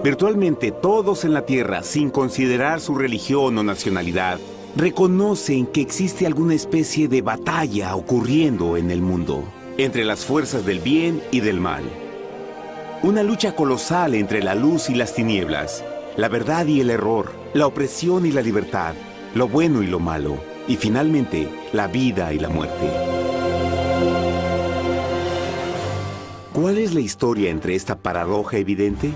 Virtualmente todos en la Tierra, sin considerar su religión o nacionalidad, reconocen que existe alguna especie de batalla ocurriendo en el mundo, entre las fuerzas del bien y del mal. Una lucha colosal entre la luz y las tinieblas, la verdad y el error, la opresión y la libertad, lo bueno y lo malo, y finalmente, la vida y la muerte. ¿Cuál es la historia entre esta paradoja evidente?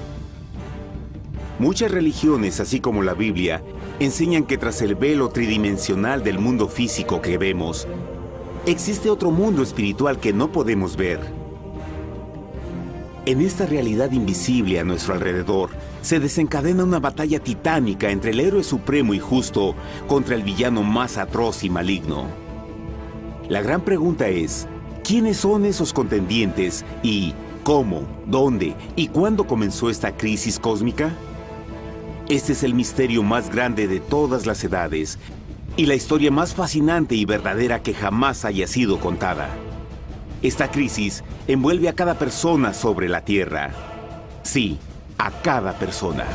Muchas religiones, así como la Biblia, enseñan que tras el velo tridimensional del mundo físico que vemos, existe otro mundo espiritual que no podemos ver. En esta realidad invisible a nuestro alrededor, se desencadena una batalla titánica entre el héroe supremo y justo contra el villano más atroz y maligno. La gran pregunta es, ¿quiénes son esos contendientes y cómo, dónde y cuándo comenzó esta crisis cósmica? Este es el misterio más grande de todas las edades y la historia más fascinante y verdadera que jamás haya sido contada. Esta crisis envuelve a cada persona sobre la Tierra. Sí, a cada persona.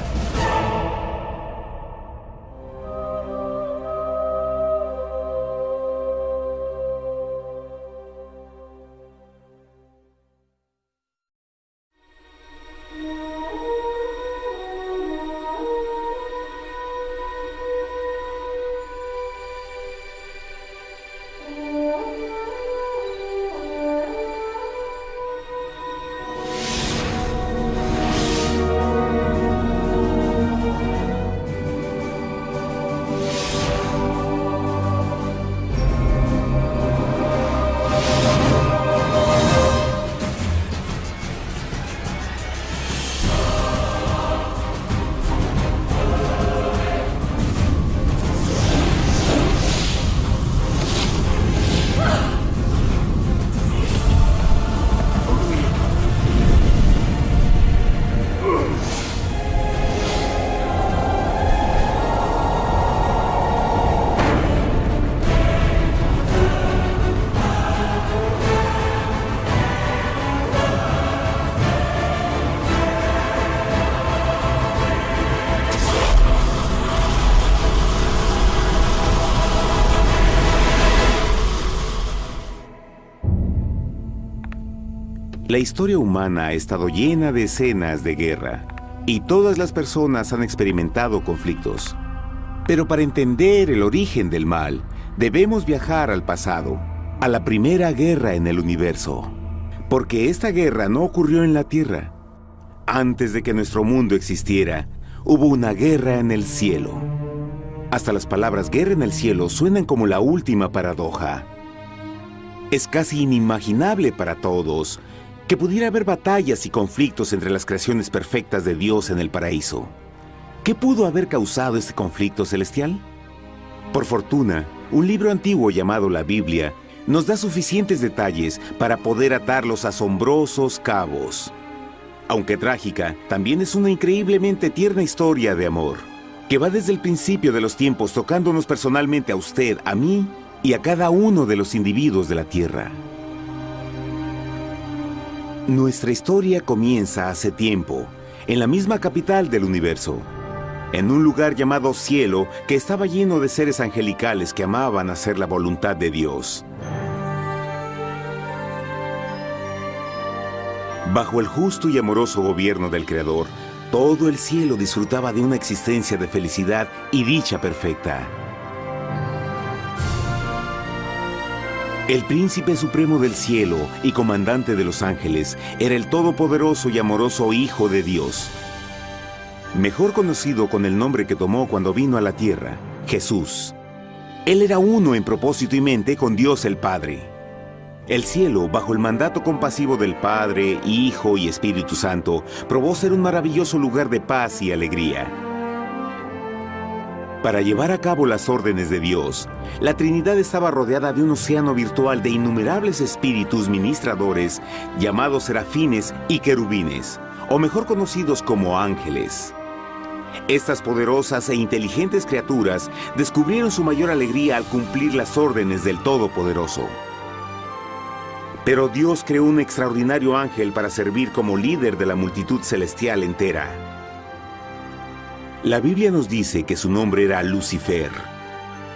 La historia humana ha estado llena de escenas de guerra, y todas las personas han experimentado conflictos. Pero para entender el origen del mal, debemos viajar al pasado, a la primera guerra en el universo. Porque esta guerra no ocurrió en la Tierra. Antes de que nuestro mundo existiera, hubo una guerra en el cielo. Hasta las palabras guerra en el cielo suenan como la última paradoja. Es casi inimaginable para todos que pudiera haber batallas y conflictos entre las creaciones perfectas de Dios en el paraíso. ¿Qué pudo haber causado este conflicto celestial? Por fortuna, un libro antiguo llamado la Biblia nos da suficientes detalles para poder atar los asombrosos cabos. Aunque trágica, también es una increíblemente tierna historia de amor, que va desde el principio de los tiempos tocándonos personalmente a usted, a mí y a cada uno de los individuos de la Tierra. Nuestra historia comienza hace tiempo, en la misma capital del universo, en un lugar llamado Cielo que estaba lleno de seres angelicales que amaban hacer la voluntad de Dios. Bajo el justo y amoroso gobierno del Creador, todo el cielo disfrutaba de una existencia de felicidad y dicha perfecta. El príncipe supremo del cielo y comandante de los ángeles era el todopoderoso y amoroso Hijo de Dios, mejor conocido con el nombre que tomó cuando vino a la tierra, Jesús. Él era uno en propósito y mente con Dios el Padre. El cielo, bajo el mandato compasivo del Padre, Hijo y Espíritu Santo, probó ser un maravilloso lugar de paz y alegría. Para llevar a cabo las órdenes de Dios, la Trinidad estaba rodeada de un océano virtual de innumerables espíritus ministradores llamados serafines y querubines, o mejor conocidos como ángeles. Estas poderosas e inteligentes criaturas descubrieron su mayor alegría al cumplir las órdenes del Todopoderoso. Pero Dios creó un extraordinario ángel para servir como líder de la multitud celestial entera. La Biblia nos dice que su nombre era Lucifer,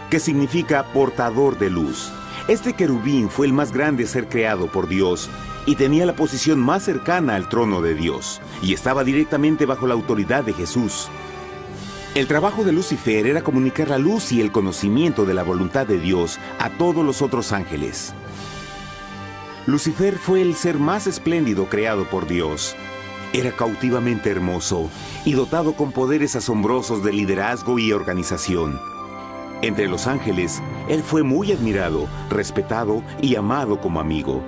que significa portador de luz. Este querubín fue el más grande ser creado por Dios y tenía la posición más cercana al trono de Dios, y estaba directamente bajo la autoridad de Jesús. El trabajo de Lucifer era comunicar la luz y el conocimiento de la voluntad de Dios a todos los otros ángeles. Lucifer fue el ser más espléndido creado por Dios. Era cautivamente hermoso y dotado con poderes asombrosos de liderazgo y organización. Entre los ángeles, él fue muy admirado, respetado y amado como amigo.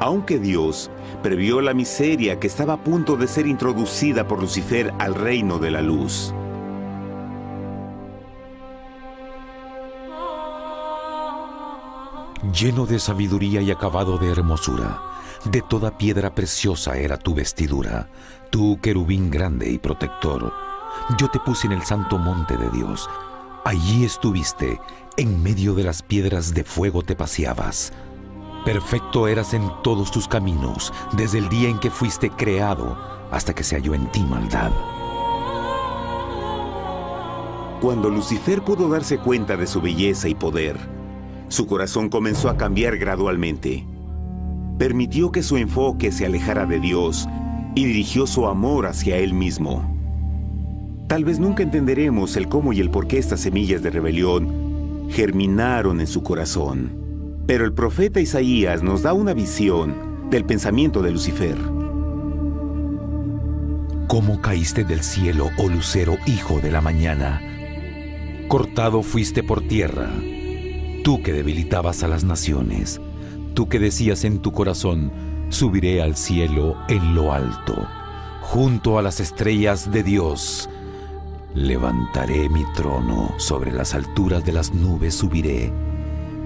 Aunque Dios previó la miseria que estaba a punto de ser introducida por Lucifer al reino de la luz. Lleno de sabiduría y acabado de hermosura, de toda piedra preciosa era tu vestidura, tú querubín grande y protector. Yo te puse en el santo monte de Dios. Allí estuviste, en medio de las piedras de fuego te paseabas. Perfecto eras en todos tus caminos, desde el día en que fuiste creado, hasta que se halló en ti maldad. Cuando Lucifer pudo darse cuenta de su belleza y poder, su corazón comenzó a cambiar gradualmente. Permitió que su enfoque se alejara de Dios y dirigió su amor hacia él mismo. Tal vez nunca entenderemos el cómo y el por qué estas semillas de rebelión germinaron en su corazón. Pero el profeta Isaías nos da una visión del pensamiento de Lucifer. ¿Cómo caíste del cielo, oh lucero, hijo de la mañana? Cortado fuiste por tierra, tú que debilitabas a las naciones, tú que decías en tu corazón, subiré al cielo en lo alto, junto a las estrellas de Dios. Levantaré mi trono, sobre las alturas de las nubes subiré,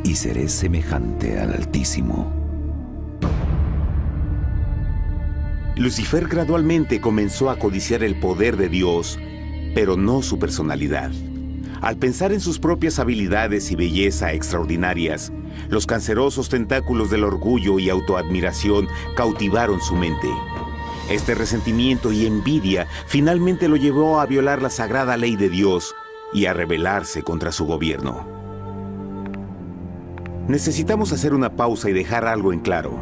y seré semejante al Altísimo. Lucifer gradualmente comenzó a codiciar el poder de Dios, pero no su personalidad. Al pensar en sus propias habilidades y belleza extraordinarias, los cancerosos tentáculos del orgullo y autoadmiración cautivaron su mente. Este resentimiento y envidia finalmente lo llevó a violar la sagrada ley de Dios y a rebelarse contra su gobierno. Necesitamos hacer una pausa y dejar algo en claro.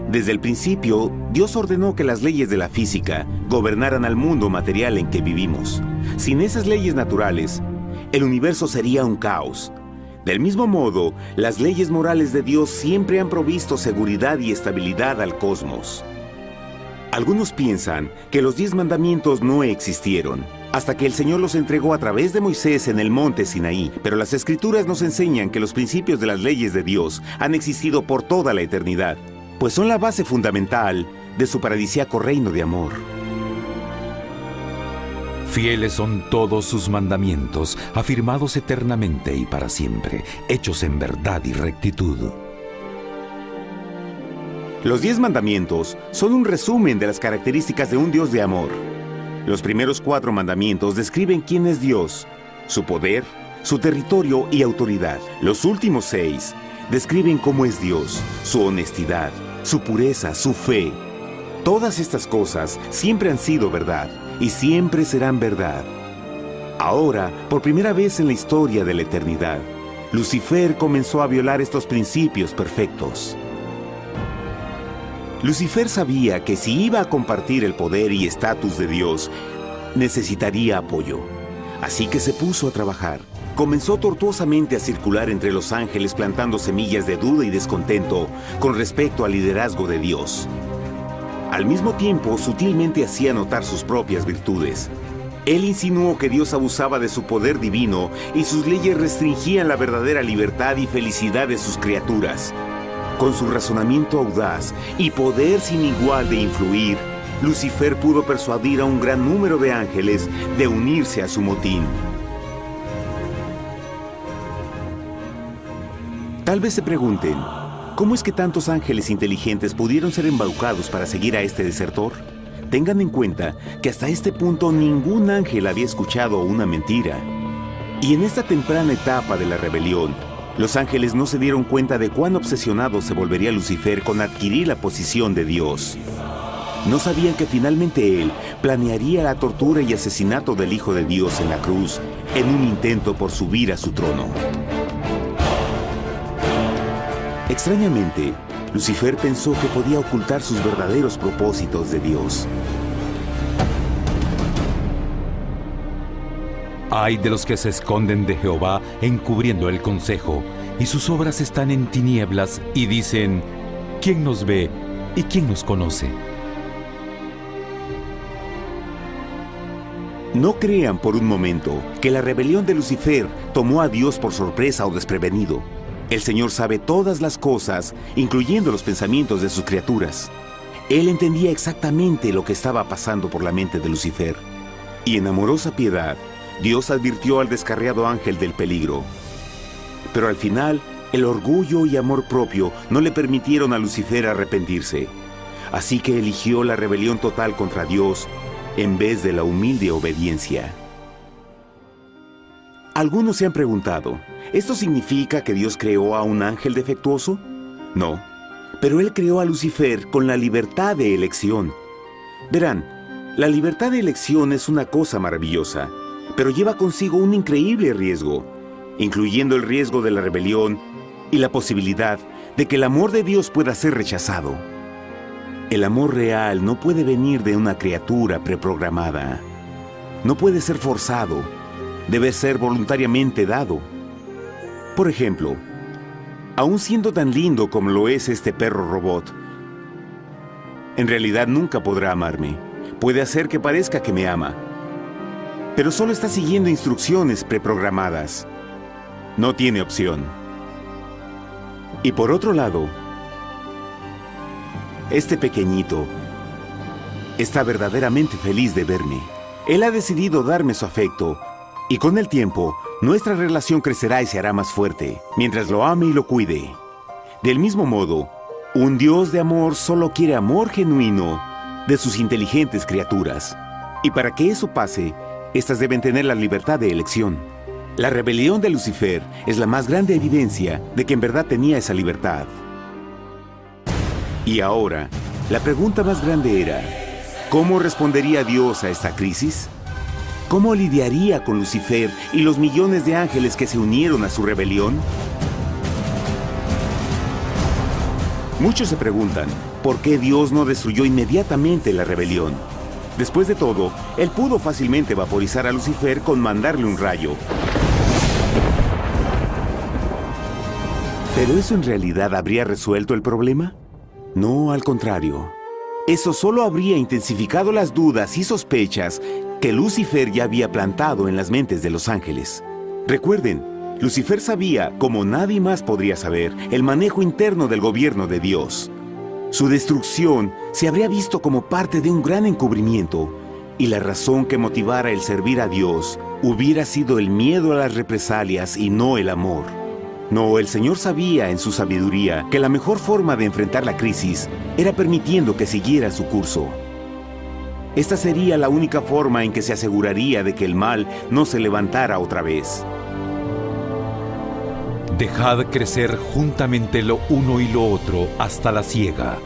Desde el principio, Dios ordenó que las leyes de la física gobernaran al mundo material en que vivimos. Sin esas leyes naturales, el universo sería un caos. Del mismo modo, las leyes morales de Dios siempre han provisto seguridad y estabilidad al cosmos. Algunos piensan que los 10 mandamientos no existieron, hasta que el Señor los entregó a través de Moisés en el monte Sinaí. Pero las Escrituras nos enseñan que los principios de las leyes de Dios han existido por toda la eternidad, pues son la base fundamental de su paradisíaco reino de amor. Fieles son todos sus mandamientos, afirmados eternamente y para siempre, hechos en verdad y rectitud. Los 10 mandamientos son un resumen de las características de un Dios de amor. Los primeros 4 mandamientos describen quién es Dios, su poder, su territorio y autoridad. Los últimos 6 describen cómo es Dios, su honestidad, su pureza, su fe. Todas estas cosas siempre han sido verdad y siempre serán verdad. Ahora, por primera vez en la historia de la eternidad, Lucifer comenzó a violar estos principios perfectos. Lucifer sabía que si iba a compartir el poder y estatus de Dios, necesitaría apoyo. Así que se puso a trabajar. Comenzó tortuosamente a circular entre los ángeles plantando semillas de duda y descontento con respecto al liderazgo de Dios. Al mismo tiempo, sutilmente hacía notar sus propias virtudes. Él insinuó que Dios abusaba de su poder divino y sus leyes restringían la verdadera libertad y felicidad de sus criaturas. Con su razonamiento audaz y poder sin igual de influir, Lucifer pudo persuadir a un gran número de ángeles de unirse a su motín. Tal vez se pregunten, ¿cómo es que tantos ángeles inteligentes pudieron ser embaucados para seguir a este desertor? Tengan en cuenta que hasta este punto ningún ángel había escuchado una mentira. Y en esta temprana etapa de la rebelión, los ángeles no se dieron cuenta de cuán obsesionado se volvería Lucifer con adquirir la posición de Dios. No sabían que finalmente él planearía la tortura y asesinato del Hijo de Dios en la cruz en un intento por subir a su trono. Extrañamente, Lucifer pensó que podía ocultar sus verdaderos propósitos de Dios. Ay de los que se esconden de Jehová encubriendo el consejo, y sus obras están en tinieblas y dicen: ¿quién nos ve y quién nos conoce? No crean por un momento que la rebelión de Lucifer tomó a Dios por sorpresa o desprevenido. El Señor sabe todas las cosas, incluyendo los pensamientos de sus criaturas. Él entendía exactamente lo que estaba pasando por la mente de Lucifer. Y en amorosa piedad, Dios advirtió al descarriado ángel del peligro. Pero al final, el orgullo y amor propio no le permitieron a Lucifer arrepentirse. Así que eligió la rebelión total contra Dios en vez de la humilde obediencia. Algunos se han preguntado, ¿esto significa que Dios creó a un ángel defectuoso? No, pero Él creó a Lucifer con la libertad de elección. Verán, la libertad de elección es una cosa maravillosa, pero lleva consigo un increíble riesgo, incluyendo el riesgo de la rebelión y la posibilidad de que el amor de Dios pueda ser rechazado. El amor real no puede venir de una criatura preprogramada. No puede ser forzado. Debe ser voluntariamente dado. Por ejemplo, aun siendo tan lindo como lo es este perro robot, en realidad nunca podrá amarme. Puede hacer que parezca que me ama, pero solo está siguiendo instrucciones preprogramadas. No tiene opción. Y por otro lado, este pequeñito está verdaderamente feliz de verme. Él ha decidido darme su afecto, y con el tiempo, nuestra relación crecerá y se hará más fuerte, mientras lo ame y lo cuide. Del mismo modo, un Dios de amor solo quiere amor genuino de sus inteligentes criaturas. Y para que eso pase, estas deben tener la libertad de elección. La rebelión de Lucifer es la más grande evidencia de que en verdad tenía esa libertad. Y ahora, la pregunta más grande era, ¿cómo respondería Dios a esta crisis? ¿Cómo lidiaría con Lucifer y los millones de ángeles que se unieron a su rebelión? Muchos se preguntan, ¿por qué Dios no destruyó inmediatamente la rebelión? Después de todo, Él pudo fácilmente vaporizar a Lucifer con mandarle un rayo. ¿Pero eso en realidad habría resuelto el problema? No, al contrario. Eso solo habría intensificado las dudas y sospechas que Lucifer ya había plantado en las mentes de los ángeles. Recuerden, Lucifer sabía, como nadie más podría saber, el manejo interno del gobierno de Dios. Su destrucción se habría visto como parte de un gran encubrimiento, y la razón que motivara el servir a Dios hubiera sido el miedo a las represalias y no el amor. No, el Señor sabía en su sabiduría que la mejor forma de enfrentar la crisis era permitiendo que siguiera su curso. Esta sería la única forma en que se aseguraría de que el mal no se levantara otra vez. Dejad crecer juntamente lo uno y lo otro hasta la siega.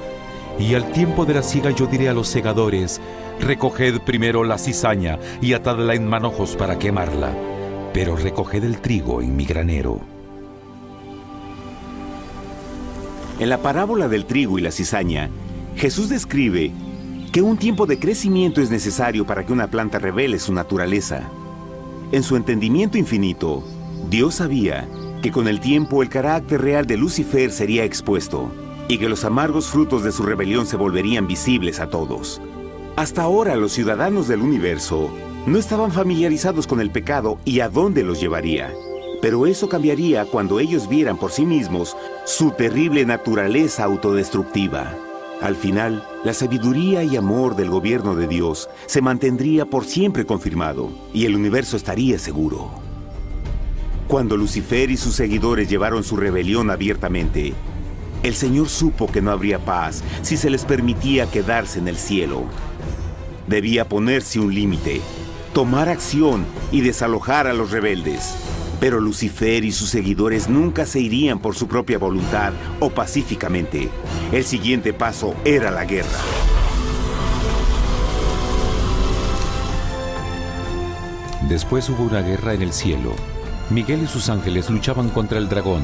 Y al tiempo de la siega yo diré a los segadores: recoged primero la cizaña y atadla en manojos para quemarla, pero recoged el trigo en mi granero. En la parábola del trigo y la cizaña, Jesús describe que un tiempo de crecimiento es necesario para que una planta revele su naturaleza. En su entendimiento infinito, Dios sabía que con el tiempo el carácter real de Lucifer sería expuesto y que los amargos frutos de su rebelión se volverían visibles a todos. Hasta ahora los ciudadanos del universo no estaban familiarizados con el pecado y a dónde los llevaría. Pero eso cambiaría cuando ellos vieran por sí mismos su terrible naturaleza autodestructiva. Al final, la sabiduría y amor del gobierno de Dios se mantendría por siempre confirmado y el universo estaría seguro. Cuando Lucifer y sus seguidores llevaron su rebelión abiertamente, el Señor supo que no habría paz si se les permitía quedarse en el cielo. Debía ponerse un límite, tomar acción y desalojar a los rebeldes. Pero Lucifer y sus seguidores nunca se irían por su propia voluntad o pacíficamente. El siguiente paso era la guerra. Después hubo una guerra en el cielo. Miguel y sus ángeles luchaban contra el dragón,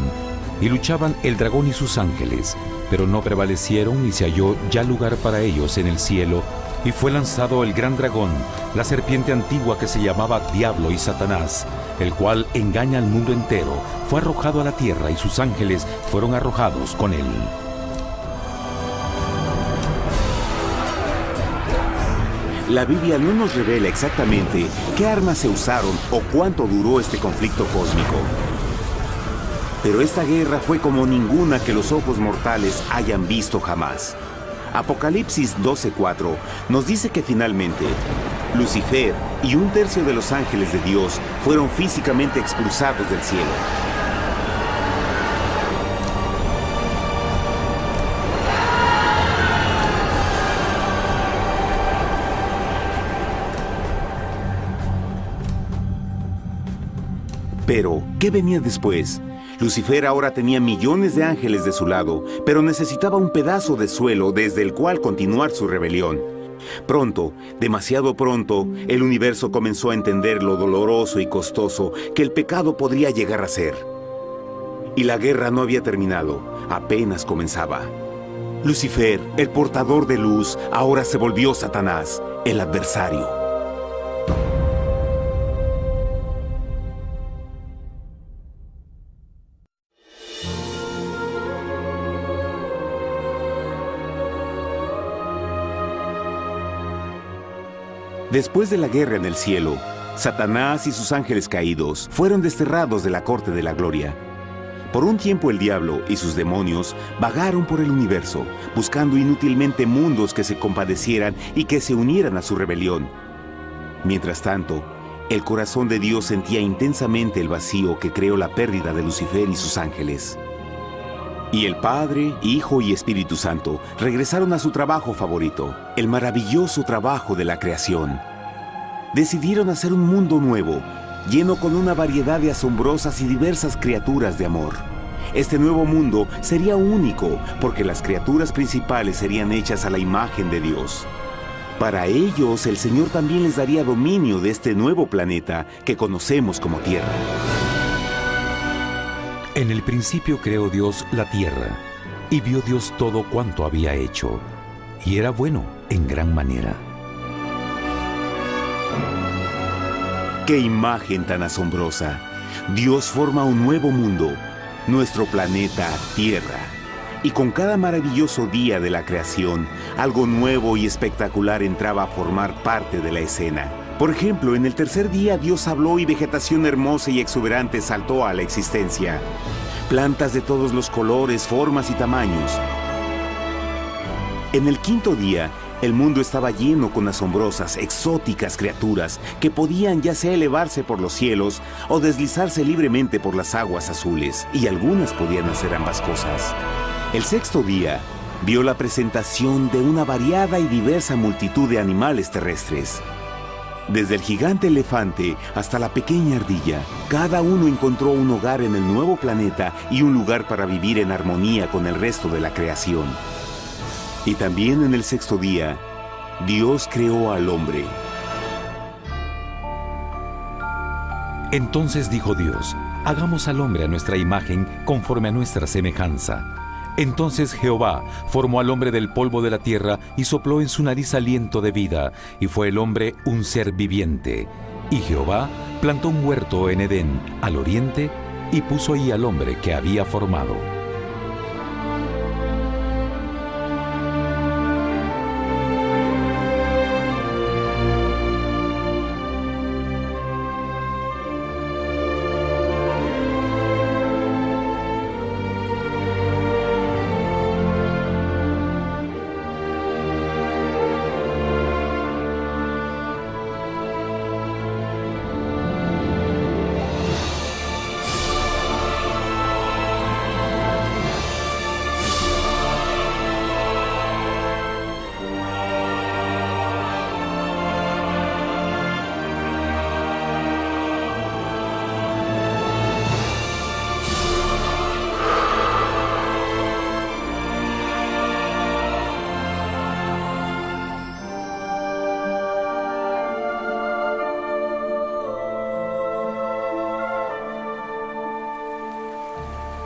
y luchaban el dragón y sus ángeles, pero no prevalecieron y se halló ya lugar para ellos en el cielo, y fue lanzado el gran dragón, la serpiente antigua que se llamaba Diablo y Satanás, el cual engaña al mundo entero. Fue arrojado a la tierra y sus ángeles fueron arrojados con él. La Biblia no nos revela exactamente qué armas se usaron o cuánto duró este conflicto cósmico. Pero esta guerra fue como ninguna que los ojos mortales hayan visto jamás. Apocalipsis 12:4 nos dice que finalmente Lucifer y un tercio de los ángeles de Dios fueron físicamente expulsados del cielo. Pero, ¿qué venía después? Lucifer ahora tenía millones de ángeles de su lado, pero necesitaba un pedazo de suelo desde el cual continuar su rebelión. Pronto, demasiado pronto, el universo comenzó a entender lo doloroso y costoso que el pecado podría llegar a ser. Y la guerra no había terminado, apenas comenzaba. Lucifer, el portador de luz, ahora se volvió Satanás, el adversario. Después de la guerra en el cielo, Satanás y sus ángeles caídos fueron desterrados de la corte de la gloria. Por un tiempo el diablo y sus demonios vagaron por el universo, buscando inútilmente mundos que se compadecieran y que se unieran a su rebelión. Mientras tanto, el corazón de Dios sentía intensamente el vacío que creó la pérdida de Lucifer y sus ángeles. Y el Padre, Hijo y Espíritu Santo regresaron a su trabajo favorito, el maravilloso trabajo de la creación. Decidieron hacer un mundo nuevo, lleno con una variedad de asombrosas y diversas criaturas de amor. Este nuevo mundo sería único, porque las criaturas principales serían hechas a la imagen de Dios. Para ellos, el Señor también les daría dominio de este nuevo planeta que conocemos como Tierra. En el principio creó Dios la tierra, y vio Dios todo cuanto había hecho, y era bueno en gran manera. ¡Qué imagen tan asombrosa! Dios forma un nuevo mundo, nuestro planeta Tierra. Y con cada maravilloso día de la creación, algo nuevo y espectacular entraba a formar parte de la escena. Por ejemplo, en el tercer día Dios habló y vegetación hermosa y exuberante saltó a la existencia. Plantas de todos los colores, formas y tamaños. En el quinto día, el mundo estaba lleno con asombrosas, exóticas criaturas que podían ya sea elevarse por los cielos o deslizarse libremente por las aguas azules, y algunas podían hacer ambas cosas. El sexto día vio la presentación de una variada y diversa multitud de animales terrestres. Desde el gigante elefante hasta la pequeña ardilla, cada uno encontró un hogar en el nuevo planeta y un lugar para vivir en armonía con el resto de la creación. Y también en el sexto día, Dios creó al hombre. Entonces dijo Dios: hagamos al hombre a nuestra imagen, conforme a nuestra semejanza. Entonces Jehová formó al hombre del polvo de la tierra y sopló en su nariz aliento de vida, y fue el hombre un ser viviente. Y Jehová plantó un huerto en Edén, al oriente, y puso ahí al hombre que había formado.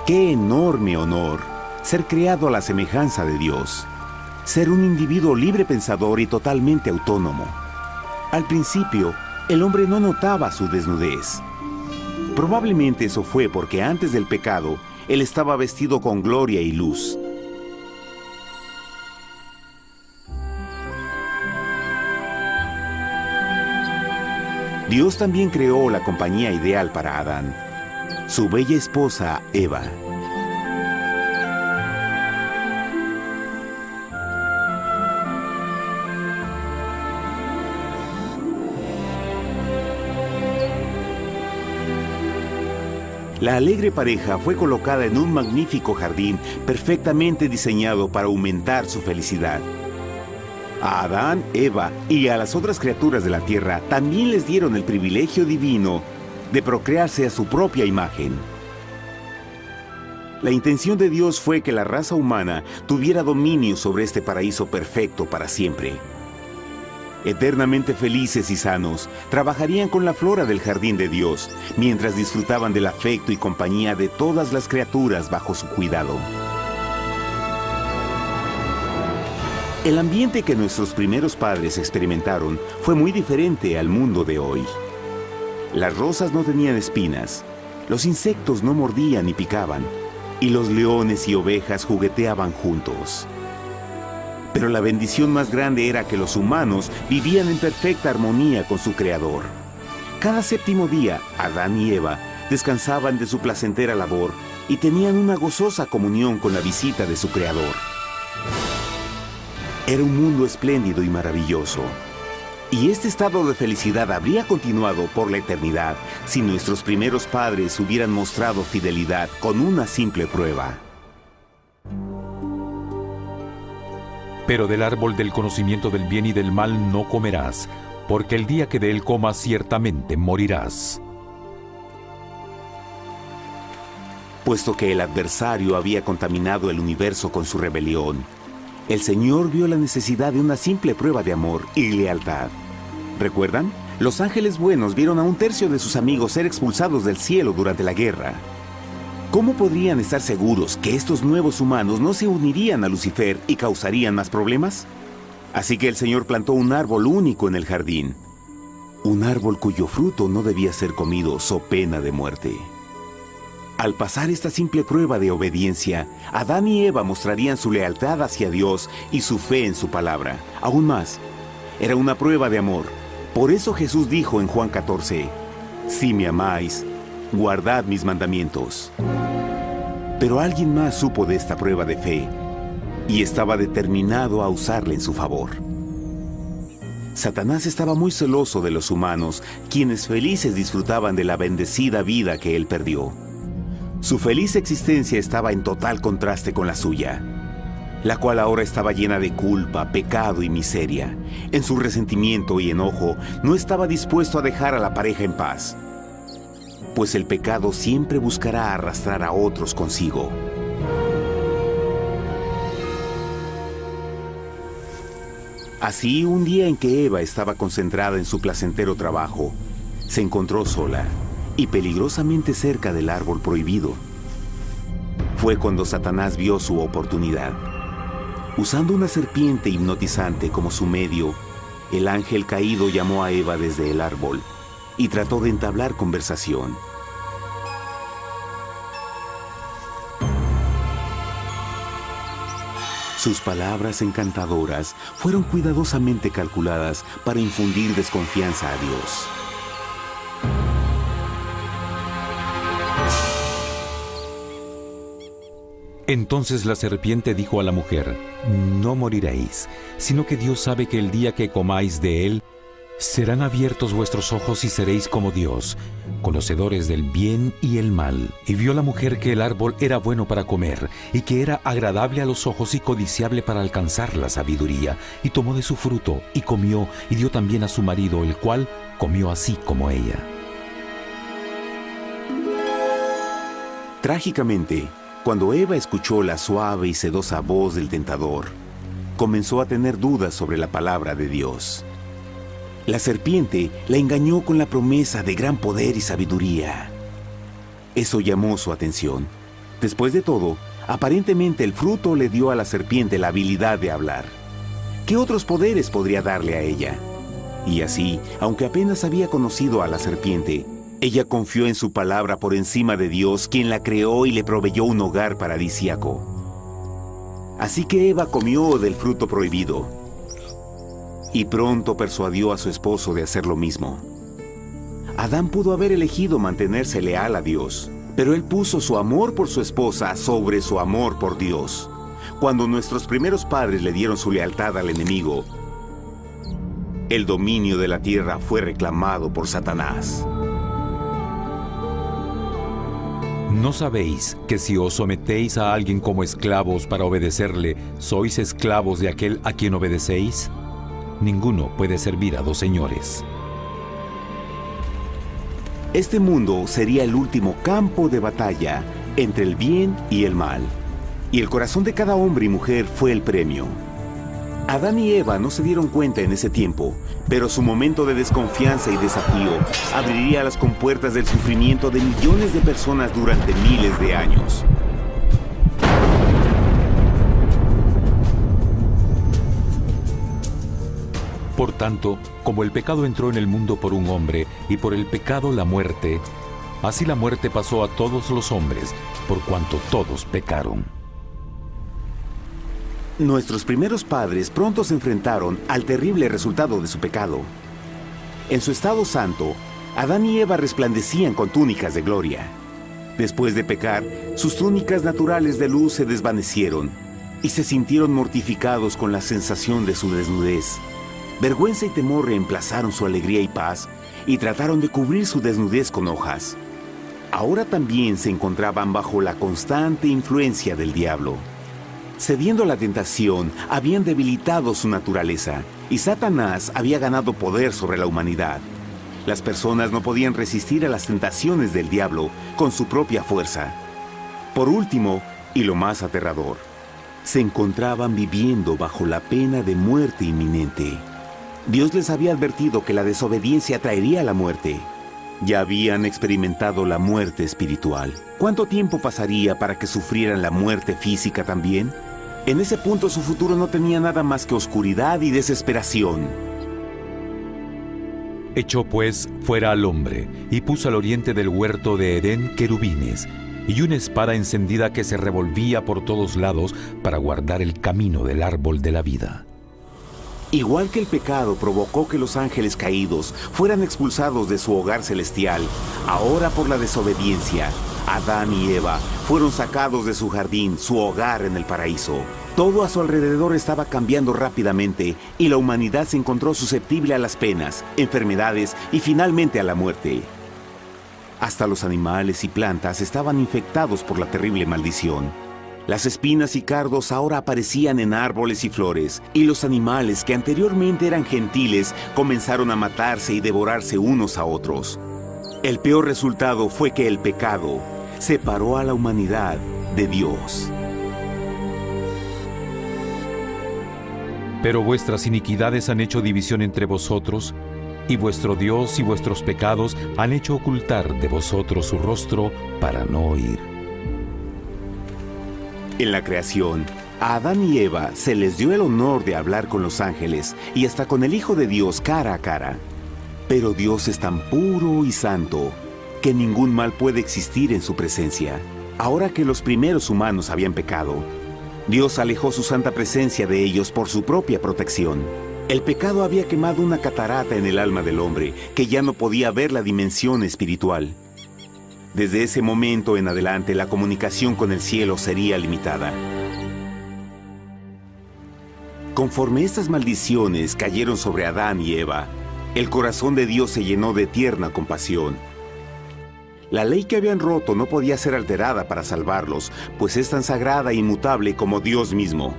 ¡Qué enorme honor! Ser creado a la semejanza de Dios. Ser un individuo libre pensador y totalmente autónomo. Al principio, el hombre no notaba su desnudez. Probablemente eso fue porque antes del pecado, él estaba vestido con gloria y luz. Dios también creó la compañía ideal para Adán, su bella esposa Eva. La alegre pareja fue colocada en un magnífico jardín perfectamente diseñado para aumentar su felicidad. A Adán, Eva y a las otras criaturas de la tierra también les dieron el privilegio divino de procrearse a su propia imagen. La intención de Dios fue que la raza humana tuviera dominio sobre este paraíso perfecto para siempre. Eternamente felices y sanos, trabajarían con la flora del jardín de Dios, mientras disfrutaban del afecto y compañía de todas las criaturas bajo su cuidado. El ambiente que nuestros primeros padres experimentaron fue muy diferente al mundo de hoy. Las rosas no tenían espinas, los insectos no mordían ni picaban, y los leones y ovejas jugueteaban juntos. Pero la bendición más grande era que los humanos vivían en perfecta armonía con su Creador. Cada séptimo día, Adán y Eva descansaban de su placentera labor y tenían una gozosa comunión con la visita de su Creador. Era un mundo espléndido y maravilloso. Y este estado de felicidad habría continuado por la eternidad si nuestros primeros padres hubieran mostrado fidelidad con una simple prueba. Pero del árbol del conocimiento del bien y del mal no comerás, porque el día que de él comas ciertamente morirás. Puesto que el adversario había contaminado el universo con su rebelión, el Señor vio la necesidad de una simple prueba de amor y lealtad. ¿Recuerdan? Los ángeles buenos vieron a un tercio de sus amigos ser expulsados del cielo durante la guerra. ¿Cómo podrían estar seguros que estos nuevos humanos no se unirían a Lucifer y causarían más problemas? Así que el Señor plantó un árbol único en el jardín. Un árbol cuyo fruto no debía ser comido so pena de muerte. Al pasar esta simple prueba de obediencia, Adán y Eva mostrarían su lealtad hacia Dios y su fe en su palabra. Aún más, era una prueba de amor. Por eso Jesús dijo en Juan 14, «Si me amáis, guardad mis mandamientos». Pero alguien más supo de esta prueba de fe y estaba determinado a usarla en su favor. Satanás estaba muy celoso de los humanos, quienes felices disfrutaban de la bendecida vida que él perdió. Su feliz existencia estaba en total contraste con la suya, la cual ahora estaba llena de culpa, pecado y miseria. En su resentimiento y enojo, no estaba dispuesto a dejar a la pareja en paz, pues el pecado siempre buscará arrastrar a otros consigo. Así, un día en que Eva estaba concentrada en su placentero trabajo, se encontró sola y peligrosamente cerca del árbol prohibido. Fue cuando Satanás vio su oportunidad. Usando una serpiente hipnotizante como su medio, el ángel caído llamó a Eva desde el árbol y trató de entablar conversación. Sus palabras encantadoras fueron cuidadosamente calculadas para infundir desconfianza a Dios. Entonces la serpiente dijo a la mujer, «No moriréis, sino que Dios sabe que el día que comáis de él, serán abiertos vuestros ojos y seréis como Dios, conocedores del bien y el mal». Y vio la mujer que el árbol era bueno para comer, y que era agradable a los ojos y codiciable para alcanzar la sabiduría, y tomó de su fruto, y comió, y dio también a su marido, el cual comió así como ella. Trágicamente, cuando Eva escuchó la suave y sedosa voz del tentador, comenzó a tener dudas sobre la palabra de Dios. La serpiente la engañó con la promesa de gran poder y sabiduría. Eso llamó su atención. Después de todo, aparentemente el fruto le dio a la serpiente la habilidad de hablar. ¿Qué otros poderes podría darle a ella? Y así, aunque apenas había conocido a la serpiente, ella confió en su palabra por encima de Dios, quien la creó y le proveyó un hogar paradisíaco. Así que Eva comió del fruto prohibido y pronto persuadió a su esposo de hacer lo mismo. Adán pudo haber elegido mantenerse leal a Dios, pero él puso su amor por su esposa sobre su amor por Dios. Cuando nuestros primeros padres le dieron su lealtad al enemigo, el dominio de la tierra fue reclamado por Satanás. ¿No sabéis que si os sometéis a alguien como esclavos para obedecerle, sois esclavos de aquel a quien obedecéis? Ninguno puede servir a dos señores. Este mundo sería el último campo de batalla entre el bien y el mal. Y el corazón de cada hombre y mujer fue el premio. Adán y Eva no se dieron cuenta en ese tiempo, pero su momento de desconfianza y desafío abriría las compuertas del sufrimiento de millones de personas durante miles de años. Por tanto, como el pecado entró en el mundo por un hombre, y por el pecado la muerte, así la muerte pasó a todos los hombres, por cuanto todos pecaron. Nuestros primeros padres pronto se enfrentaron al terrible resultado de su pecado. En su estado santo, Adán y Eva resplandecían con túnicas de gloria. Después de pecar, sus túnicas naturales de luz se desvanecieron y se sintieron mortificados con la sensación de su desnudez. Vergüenza y temor reemplazaron su alegría y paz y trataron de cubrir su desnudez con hojas. Ahora también se encontraban bajo la constante influencia del diablo. Cediendo a la tentación, habían debilitado su naturaleza y Satanás había ganado poder sobre la humanidad. Las personas no podían resistir a las tentaciones del diablo con su propia fuerza. Por último, y lo más aterrador, se encontraban viviendo bajo la pena de muerte inminente. Dios les había advertido que la desobediencia traería la muerte. Ya habían experimentado la muerte espiritual. ¿Cuánto tiempo pasaría para que sufrieran la muerte física también? En ese punto su futuro no tenía nada más que oscuridad y desesperación. Echó pues fuera al hombre, y puso al oriente del huerto de Edén querubines, y una espada encendida que se revolvía por todos lados para guardar el camino del árbol de la vida. Igual que el pecado provocó que los ángeles caídos fueran expulsados de su hogar celestial, ahora por la desobediencia, Adán y Eva fueron sacados de su jardín, su hogar en el paraíso. Todo a su alrededor estaba cambiando rápidamente y la humanidad se encontró susceptible a las penas, enfermedades y finalmente a la muerte. Hasta los animales y plantas estaban infectados por la terrible maldición. Las espinas y cardos ahora aparecían en árboles y flores, y los animales que anteriormente eran gentiles comenzaron a matarse y devorarse unos a otros. El peor resultado fue que el pecado separó a la humanidad de Dios. Pero vuestras iniquidades han hecho división entre vosotros, y vuestro Dios y vuestros pecados han hecho ocultar de vosotros su rostro para no oír. En la creación, a Adán y Eva se les dio el honor de hablar con los ángeles y hasta con el Hijo de Dios cara a cara. Pero Dios es tan puro y santo que ningún mal puede existir en su presencia. Ahora que los primeros humanos habían pecado, Dios alejó su santa presencia de ellos por su propia protección. El pecado había quemado una catarata en el alma del hombre que ya no podía ver la dimensión espiritual. Desde ese momento en adelante, la comunicación con el cielo sería limitada. Conforme estas maldiciones cayeron sobre Adán y Eva, el corazón de Dios se llenó de tierna compasión. La ley que habían roto no podía ser alterada para salvarlos, pues es tan sagrada e inmutable como Dios mismo.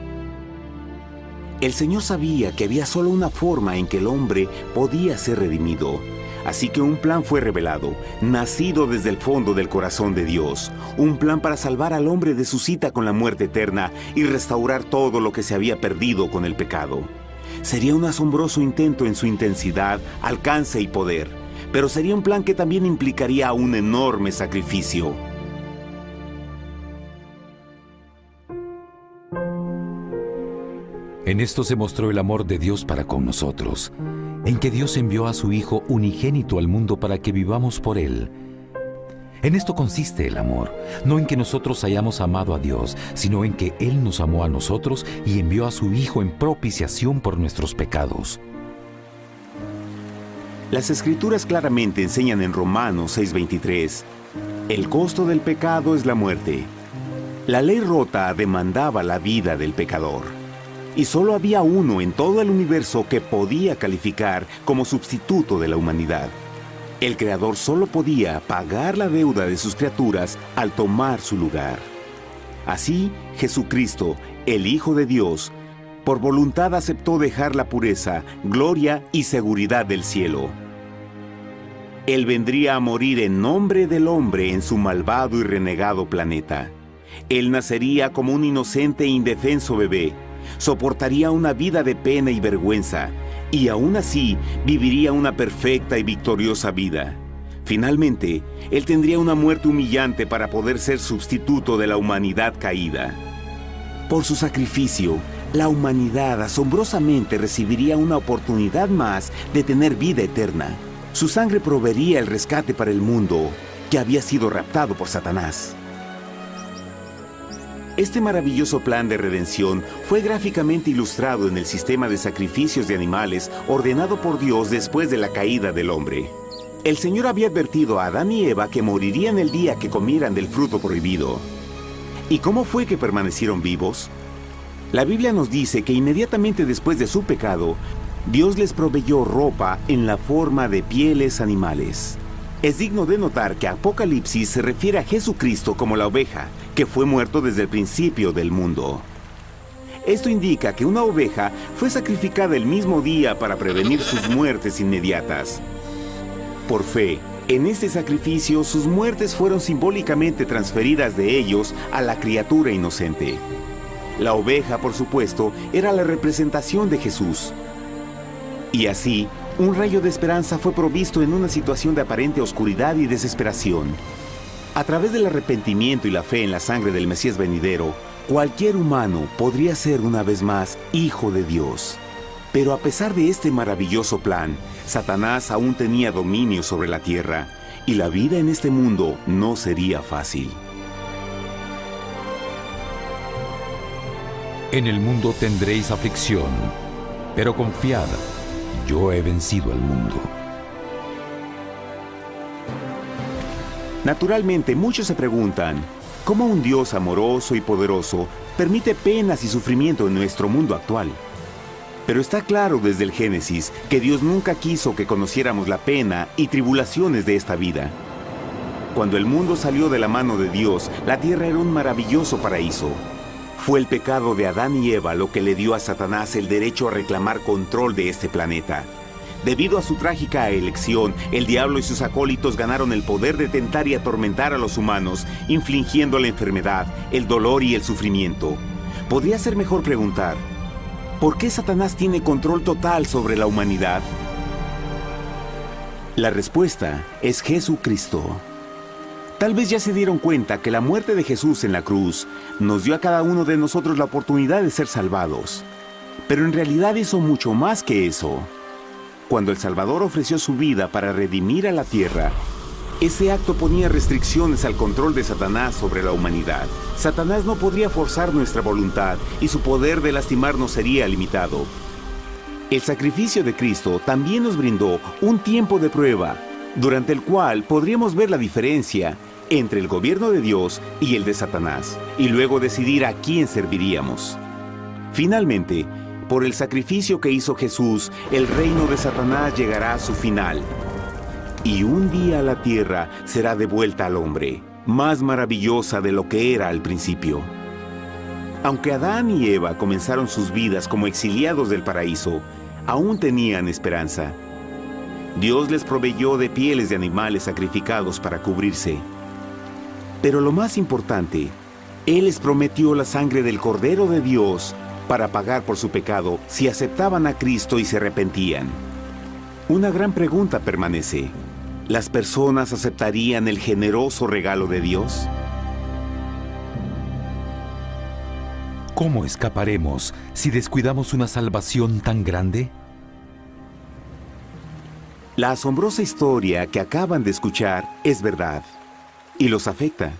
El Señor sabía que había solo una forma en que el hombre podía ser redimido. Así que un plan fue revelado, nacido desde el fondo del corazón de Dios. Un plan para salvar al hombre de su cita con la muerte eterna y restaurar todo lo que se había perdido con el pecado. Sería un asombroso intento en su intensidad, alcance y poder, pero sería un plan que también implicaría un enorme sacrificio. En esto se mostró el amor de Dios para con nosotros, en que Dios envió a su Hijo unigénito al mundo para que vivamos por Él. En esto consiste el amor, no en que nosotros hayamos amado a Dios, sino en que Él nos amó a nosotros y envió a su Hijo en propiciación por nuestros pecados. Las Escrituras claramente enseñan en Romanos 6:23, el costo del pecado es la muerte. La ley rota demandaba la vida del pecador. Y solo había uno en todo el universo que podía calificar como sustituto de la humanidad. El Creador solo podía pagar la deuda de sus criaturas al tomar su lugar. Así, Jesucristo, el Hijo de Dios, por voluntad aceptó dejar la pureza, gloria y seguridad del cielo. Él vendría a morir en nombre del hombre en su malvado y renegado planeta. Él nacería como un inocente e indefenso bebé, soportaría una vida de pena y vergüenza, y aún así viviría una perfecta y victoriosa vida. Finalmente, Él tendría una muerte humillante para poder ser sustituto de la humanidad caída. Por su sacrificio, la humanidad asombrosamente recibiría una oportunidad más de tener vida eterna. Su sangre proveería el rescate para el mundo que había sido raptado por Satanás. Este maravilloso plan de redención fue gráficamente ilustrado en el sistema de sacrificios de animales ordenado por Dios después de la caída del hombre. El Señor había advertido a Adán y Eva que morirían el día que comieran del fruto prohibido. ¿Y cómo fue que permanecieron vivos? La Biblia nos dice que inmediatamente después de su pecado, Dios les proveyó ropa en la forma de pieles animales. Es digno de notar que Apocalipsis se refiere a Jesucristo como la oveja, que fue muerto desde el principio del mundo. Esto indica que una oveja fue sacrificada el mismo día para prevenir sus muertes inmediatas. Por fe, en este sacrificio sus muertes fueron simbólicamente transferidas de ellos a la criatura inocente. La oveja, por supuesto, era la representación de Jesús. Y así, un rayo de esperanza fue provisto en una situación de aparente oscuridad y desesperación. A través del arrepentimiento y la fe en la sangre del Mesías venidero, cualquier humano podría ser una vez más hijo de Dios. Pero a pesar de este maravilloso plan, Satanás aún tenía dominio sobre la tierra, y la vida en este mundo no sería fácil. En el mundo tendréis aflicción, pero confiad, yo he vencido al mundo. Naturalmente, muchos se preguntan, ¿cómo un Dios amoroso y poderoso permite penas y sufrimiento en nuestro mundo actual? Pero está claro desde el Génesis que Dios nunca quiso que conociéramos la pena y tribulaciones de esta vida. Cuando el mundo salió de la mano de Dios, la tierra era un maravilloso paraíso. Fue el pecado de Adán y Eva lo que le dio a Satanás el derecho a reclamar control de este planeta. Debido a su trágica elección, el diablo y sus acólitos ganaron el poder de tentar y atormentar a los humanos, infligiendo la enfermedad, el dolor y el sufrimiento. Podría ser mejor preguntar, ¿por qué Satanás tiene control total sobre la humanidad? La respuesta es Jesucristo. Tal vez ya se dieron cuenta que la muerte de Jesús en la cruz nos dio a cada uno de nosotros la oportunidad de ser salvados. Pero en realidad hizo mucho más que eso. Cuando el Salvador ofreció su vida para redimir a la tierra, ese acto ponía restricciones al control de Satanás sobre la humanidad. Satanás no podría forzar nuestra voluntad y su poder de lastimarnos sería limitado. El sacrificio de Cristo también nos brindó un tiempo de prueba, durante el cual podríamos ver la diferencia entre el gobierno de Dios y el de Satanás, y luego decidir a quién serviríamos. Finalmente, por el sacrificio que hizo Jesús, el reino de Satanás llegará a su final. Y un día la tierra será devuelta al hombre, más maravillosa de lo que era al principio. Aunque Adán y Eva comenzaron sus vidas como exiliados del paraíso, aún tenían esperanza. Dios les proveyó de pieles de animales sacrificados para cubrirse. Pero lo más importante, Él les prometió la sangre del Cordero de Dios para pagar por su pecado si aceptaban a Cristo y se arrepentían. Una gran pregunta permanece. ¿Las personas aceptarían el generoso regalo de Dios? ¿Cómo escaparemos si descuidamos una salvación tan grande? La asombrosa historia que acaban de escuchar es verdad y los afecta.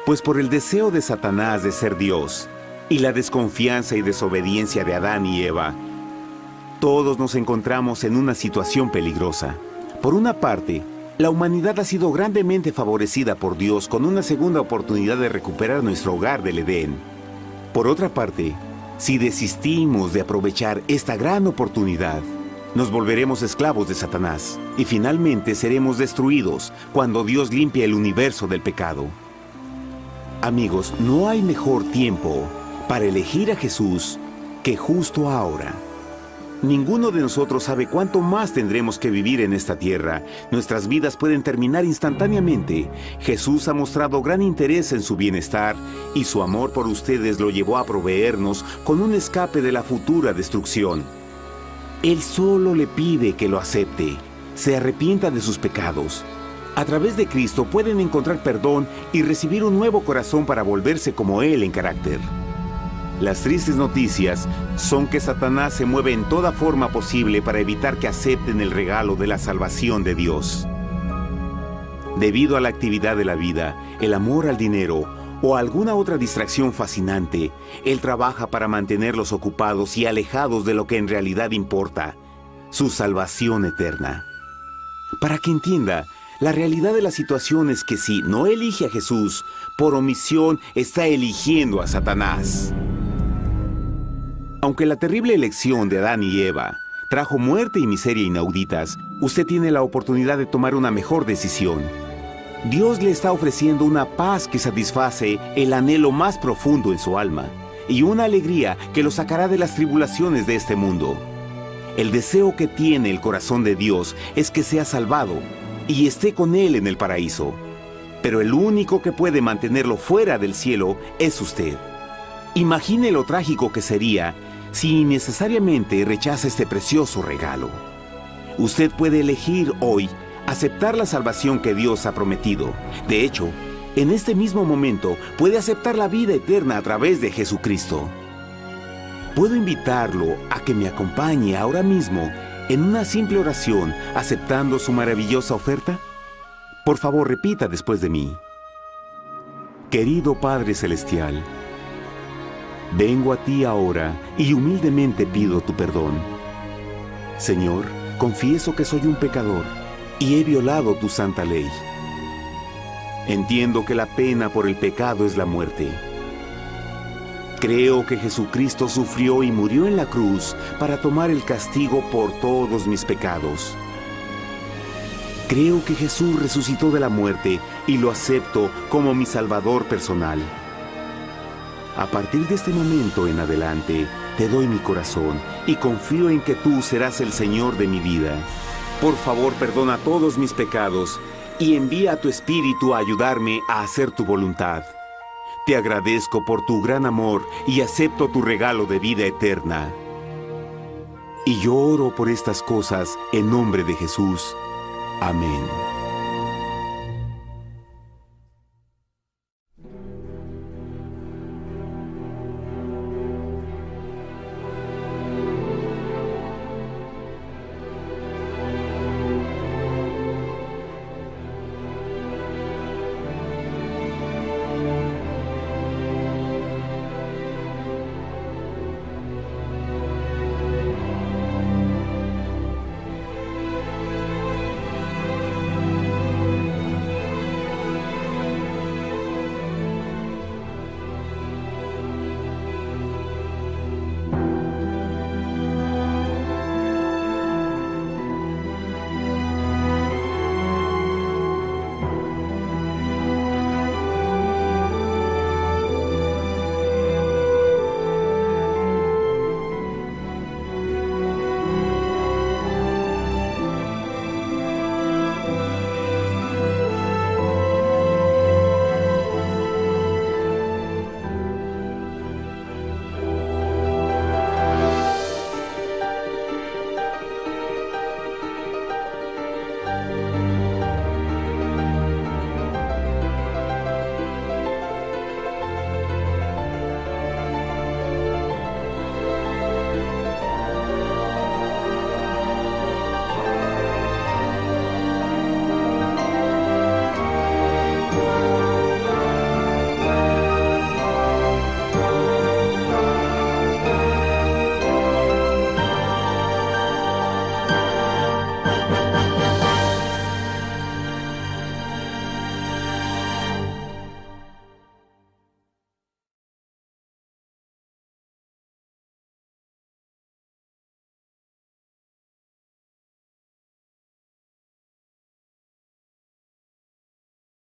Pues por el deseo de Satanás de ser Dios y la desconfianza y desobediencia de Adán y Eva, todos nos encontramos en una situación peligrosa. Por una parte, la humanidad ha sido grandemente favorecida por Dios con una segunda oportunidad de recuperar nuestro hogar del Edén. Por otra parte, si desistimos de aprovechar esta gran oportunidad, nos volveremos esclavos de Satanás y finalmente seremos destruidos cuando Dios limpie el universo del pecado. Amigos, no hay mejor tiempo para elegir a Jesús que justo ahora. Ninguno de nosotros sabe cuánto más tendremos que vivir en esta tierra. Nuestras vidas pueden terminar instantáneamente. Jesús ha mostrado gran interés en su bienestar y su amor por ustedes lo llevó a proveernos con un escape de la futura destrucción. Él solo le pide que lo acepte, se arrepienta de sus pecados. A través de Cristo pueden encontrar perdón y recibir un nuevo corazón para volverse como Él en carácter. Las tristes noticias son que Satanás se mueve en toda forma posible para evitar que acepten el regalo de la salvación de Dios. Debido a la actividad de la vida, el amor al dinero o alguna otra distracción fascinante, Él trabaja para mantenerlos ocupados y alejados de lo que en realidad importa, su salvación eterna. Para que entienda, la realidad de la situación es que si no elige a Jesús, por omisión está eligiendo a Satanás. Aunque la terrible elección de Adán y Eva trajo muerte y miseria inauditas, usted tiene la oportunidad de tomar una mejor decisión. Dios le está ofreciendo una paz que satisface el anhelo más profundo en su alma y una alegría que lo sacará de las tribulaciones de este mundo. El deseo que tiene el corazón de Dios es que sea salvado y esté con Él en el paraíso. Pero el único que puede mantenerlo fuera del cielo es usted. Imagine lo trágico que sería si innecesariamente rechaza este precioso regalo. Usted puede elegir hoy aceptar la salvación que Dios ha prometido. De hecho, en este mismo momento puede aceptar la vida eterna a través de Jesucristo. ¿Puedo invitarlo a que me acompañe ahora mismo en una simple oración aceptando su maravillosa oferta? Por favor, repita después de mí. Querido Padre Celestial, vengo a ti ahora y humildemente pido tu perdón. Señor, confieso que soy un pecador y he violado tu santa ley. Entiendo que la pena por el pecado es la muerte. Creo que Jesucristo sufrió y murió en la cruz para tomar el castigo por todos mis pecados. Creo que Jesús resucitó de la muerte y lo acepto como mi Salvador personal. A partir de este momento en adelante, te doy mi corazón y confío en que tú serás el Señor de mi vida. Por favor, perdona todos mis pecados y envía a tu Espíritu a ayudarme a hacer tu voluntad. Te agradezco por tu gran amor y acepto tu regalo de vida eterna. Y yo oro por estas cosas en nombre de Jesús. Amén.